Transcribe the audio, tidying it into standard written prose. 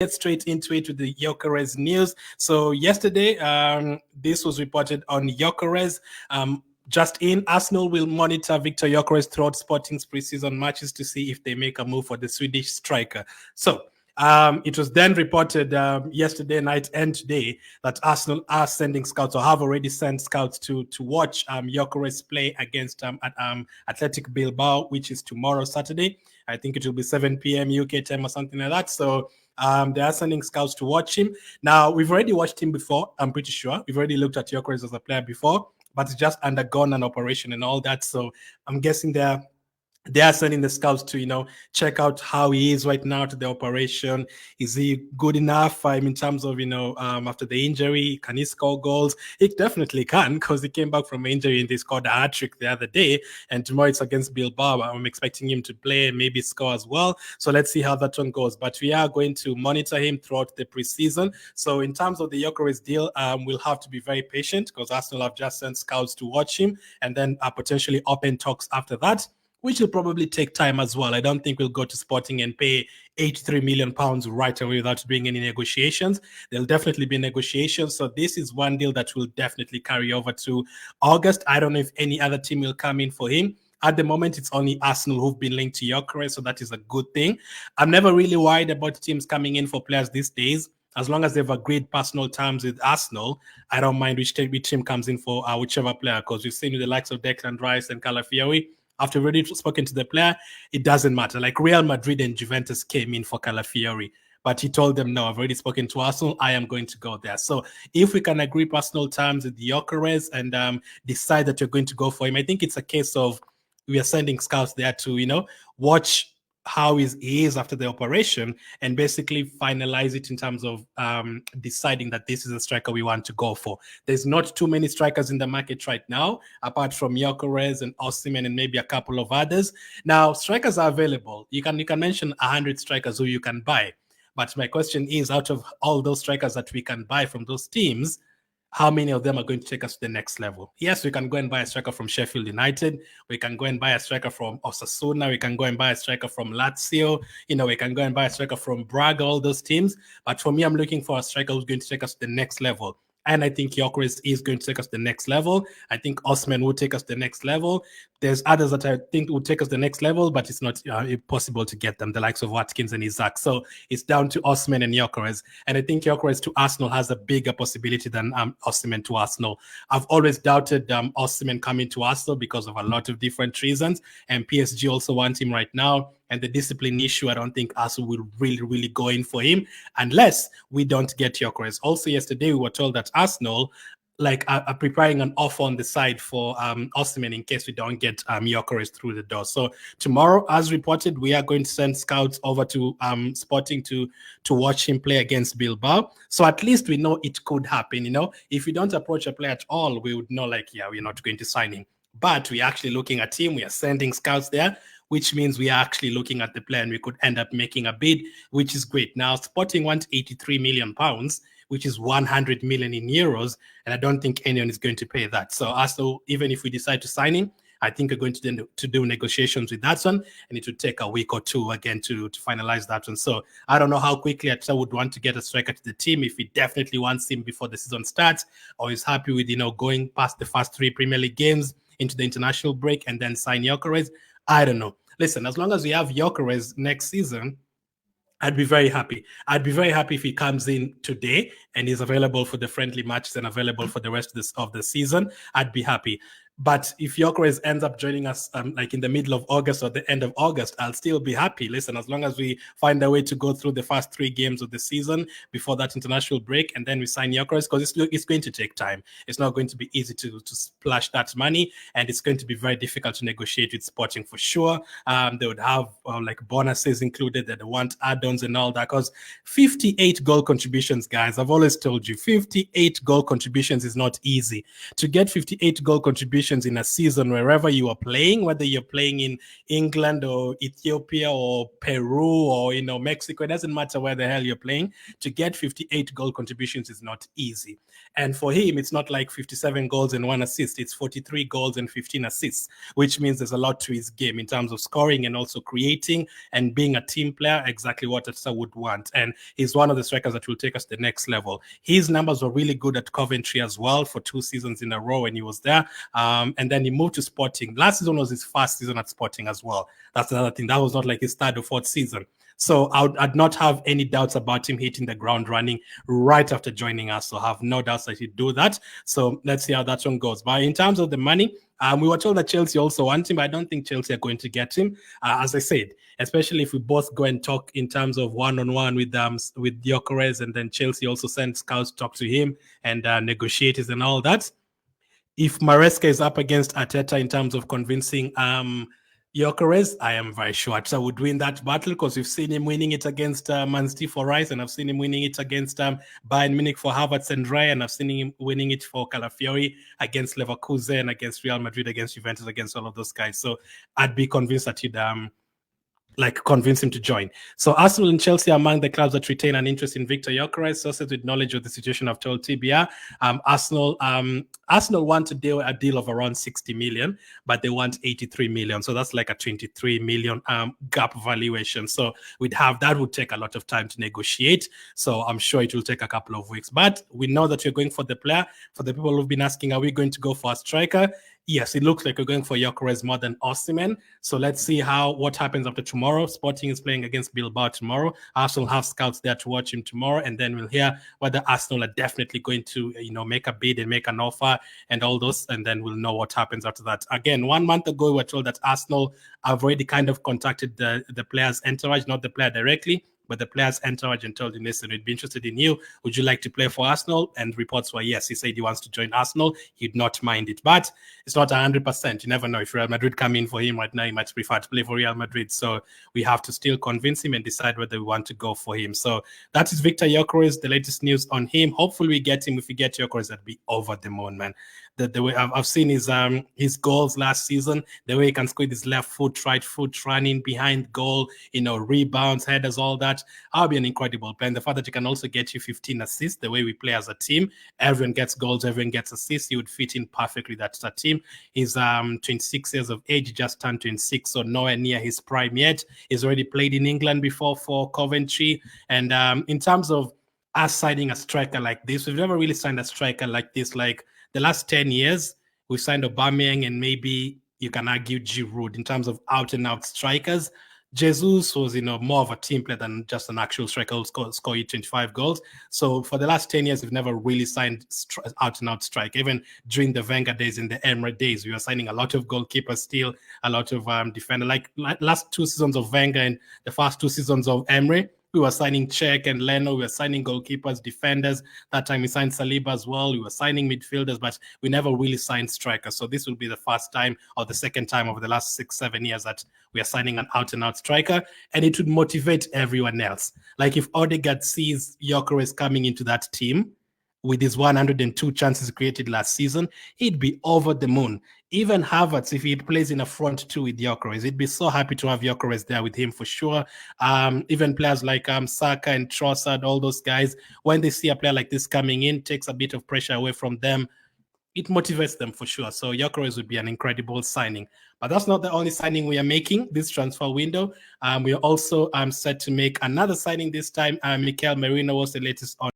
Get straight into it with the Gyokeres news. So yesterday, this was reported on Gyokeres. Just in, Arsenal will monitor Victor Gyokeres throughout Sporting's preseason matches to see if they make a move for the Swedish striker. So it was then reported yesterday night and today that Arsenal are sending scouts or have already sent scouts to watch Gyokeres play against Athletic Bilbao, which is tomorrow, Saturday. I think it will be 7 p.m. UK time or something like that. So they are sending scouts to watch him. Now, we've already watched him before, I'm pretty sure. We've already looked at Gyokeres as a player before, but he's just undergone an operation and all that. So I'm guessing they are sending the scouts to, check out how he is right now to the operation. Is he good enough? In terms of, after the injury, can he score goals? He definitely can, because he came back from injury and he scored a hat-trick the other day. And tomorrow it's against Bilbao. I'm expecting him to play and maybe score as well. So let's see how that one goes. But we are going to monitor him throughout the preseason. So in terms of the Gyokeres deal, we'll have to be very patient, because Arsenal have just sent scouts to watch him and then potentially open talks after that, which will probably take time as well. I don't think we'll go to Sporting and pay £83 million right away without doing any negotiations. There'll definitely be negotiations. So this is one deal that will definitely carry over to August. I don't know if any other team will come in for him. At the moment, it's only Arsenal who've been linked to Gyokeres, so that is a good thing. I'm never really worried about teams coming in for players these days. As long as they've agreed personal terms with Arsenal, I don't mind which team comes in for whichever player, because we've seen with the likes of Declan Rice and Calafiori, after we've already spoken to the player, it doesn't matter. Like Real Madrid and Juventus came in for Calafiori, but he told them, no, I've already spoken to Arsenal. I am going to go there. So if we can agree personal terms with the Gyokeres and decide that you're going to go for him, I think it's a case of we are sending scouts there to, watch how he is after the operation and basically finalize it in terms of deciding that this is a striker we want to go for. There's not too many strikers in the market right now, apart from Gyokeres and Osimhen and maybe a couple of others. Now, strikers are available. You can mention 100 strikers who you can buy. But my question is, out of all those strikers that we can buy from those teams, how many of them are going to take us to the next level? Yes, we can go and buy a striker from Sheffield United. We can go and buy a striker from Osasuna. We can go and buy a striker from Lazio. We can go and buy a striker from Braga, all those teams. But for me, I'm looking for a striker who's going to take us to the next level. And I think Gyokeres is going to take us to the next level. I think Osimhen will take us to the next level. There's others that I think will take us to the next level, but it's not impossible to get them, the likes of Watkins and Isaac. So it's down to Osimhen and Gyokeres. And I think Gyokeres to Arsenal has a bigger possibility than Osimhen to Arsenal. I've always doubted Osimhen coming to Arsenal because of a lot of different reasons. And PSG also want him right now. And the discipline issue, I don't think Arsenal will really, really go in for him unless we don't get Gyokeres. Also, yesterday we were told that Arsenal are preparing an offer on the side for Osimhen in case we don't get Gyokeres through the door. So tomorrow, as reported, we are going to send scouts over to Sporting to watch him play against Bilbao. So at least we know it could happen. If we don't approach a player at all, we would know we're not going to sign him. But we're actually looking at him. We are sending scouts there, which means we are actually looking at the player and we could end up making a bid, which is great. Now, Sporting wants £83 million, which is 100 million in euros, and I don't think anyone is going to pay that. So also, even if we decide to sign him, I think we're going to do negotiations with that one, and it would take a week or two again to finalize that one. So I don't know how quickly Arteta would want to get a striker to the team, if he definitely wants him before the season starts, or is happy with going past the first 3 Premier League games into the international break and then sign Gyokeres. I don't know. Listen, as long as we have Gyokeres next season, I'd be very happy. I'd be very happy if he comes in today and is available for the friendly matches and available for the rest of the season. I'd be happy. But if Gyokeres ends up joining us in the middle of August or the end of August, I'll still be happy. Listen, as long as we find a way to go through the first 3 games of the season before that international break, and then we sign Gyokeres, because it's going to take time. It's not going to be easy to splash that money, and it's going to be very difficult to negotiate with Sporting for sure. They would have bonuses included, that they want add-ons and all that, because 58 goal contributions, guys, I've always told you, 58 goal contributions is not easy. To get 58 goal contributions contributions in a season wherever you are playing, whether you're playing in England or Ethiopia or Peru or Mexico. It doesn't matter where the hell you're playing. To get 58 goal contributions is not easy. And for him, it's not like 57 goals and 1 assist. It's 43 goals and 15 assists, which means there's a lot to his game in terms of scoring and also creating and being a team player, exactly what Ateta would want. And he's one of the strikers that will take us to the next level. His numbers were really good at Coventry as well for 2 seasons in a row when he was there. And then he moved to Sporting. Last season was his first season at Sporting as well. That's another thing. That was not like his third or fourth season. So I'd not have any doubts about him hitting the ground running right after joining us. So I have no doubts that he'd do that. So let's see how that one goes. But in terms of the money, we were told that Chelsea also want him, but I don't think Chelsea are going to get him. As I said, especially if we both go and talk in terms of one-on-one with Gyokeres, and then Chelsea also send scouts to talk to him and negotiators and all that. If Maresca is up against Arteta in terms of convincing Gyokeres, I am very sure Arteta would win that battle, because we've seen him winning it against Man City for Rice, and I've seen him winning it against Bayern Munich for Havertz and Raya, and I've seen him winning it for Calafiori against Leverkusen, against Real Madrid, against Juventus, against all of those guys. So I'd be convinced that he'd convince him to join. So Arsenal and Chelsea are among the clubs that retain an interest in Victor Gyokeres. Sources with knowledge of the situation have told TBR. Arsenal want a deal of around 60 million, but they want 83 million. So that's like a 23 million gap valuation. So that would take a lot of time to negotiate. So I'm sure it will take a couple of weeks. But we know that you're going for the player. For the people who've been asking, are we going to go for a striker? Yes, it looks like we're going for Gyokeres more than Osimhen. So let's see what happens after tomorrow. Sporting is playing against Bilbao tomorrow. Arsenal have scouts there to watch him tomorrow, and then we'll hear whether Arsenal are definitely going to, make a bid and make an offer and all those, and then we'll know what happens after that. Again, 1 month ago, we were told that Arsenal have already kind of contacted the player's entourage, not the player directly, but the player's entourage, and told him, listen, we'd be interested in you. Would you like to play for Arsenal? And reports were yes. He said he wants to join Arsenal. He'd not mind it. But it's not 100%. You never know. If Real Madrid come in for him right now, he might prefer to play for Real Madrid. So we have to still convince him and decide whether we want to go for him. So that is Victor Gyokeres, the latest news on him. Hopefully we get him. If we get Gyokeres, that'd be over the moon, man. The way I've seen his goals last season, the way he can score his left foot, right foot, running behind goal, rebounds, headers, all that. I'll be an incredible player. And the fact that he can also get you 15 assists, the way we play as a team, everyone gets goals, everyone gets assists. He would fit in perfectly that team. He's 26 years of age, just turned 26, so nowhere near his prime yet. He's already played in England before for Coventry. And in terms of us signing a striker like this, we've never really signed a striker like this. Like the last 10 years, we've signed Aubameyang and maybe you can argue Giroud in terms of out-and-out strikers. Jesus was, more of a team player than just an actual striker who'll score you 25 goals. So for the last 10 years, we've never really signed out-and-out strike. Even during the Wenger days and the Emre days, we were signing a lot of goalkeepers still, a lot of defenders. Like last 2 seasons of Wenger and the first 2 seasons of Emre, we were signing Czech and Leno. We were signing goalkeepers, defenders. That time we signed Saliba as well. We were signing midfielders, but we never really signed strikers. So this will be the first time or the second time over the last 6-7 years that we are signing an out-and-out striker, and it would motivate everyone else. Like if Odegaard sees Gyokeres coming into that team with his 102 chances created last season, he'd be over the moon. Even Havertz, if he plays in a front 2 with Gyokeres, he'd be so happy to have Gyokeres there with him for sure. Even players like Saka and Trossard, all those guys, when they see a player like this coming in, takes a bit of pressure away from them. It motivates them for sure. So Gyokeres would be an incredible signing. But that's not the only signing we are making this transfer window. We are also set to make another signing this time. Mikel Merino was the latest on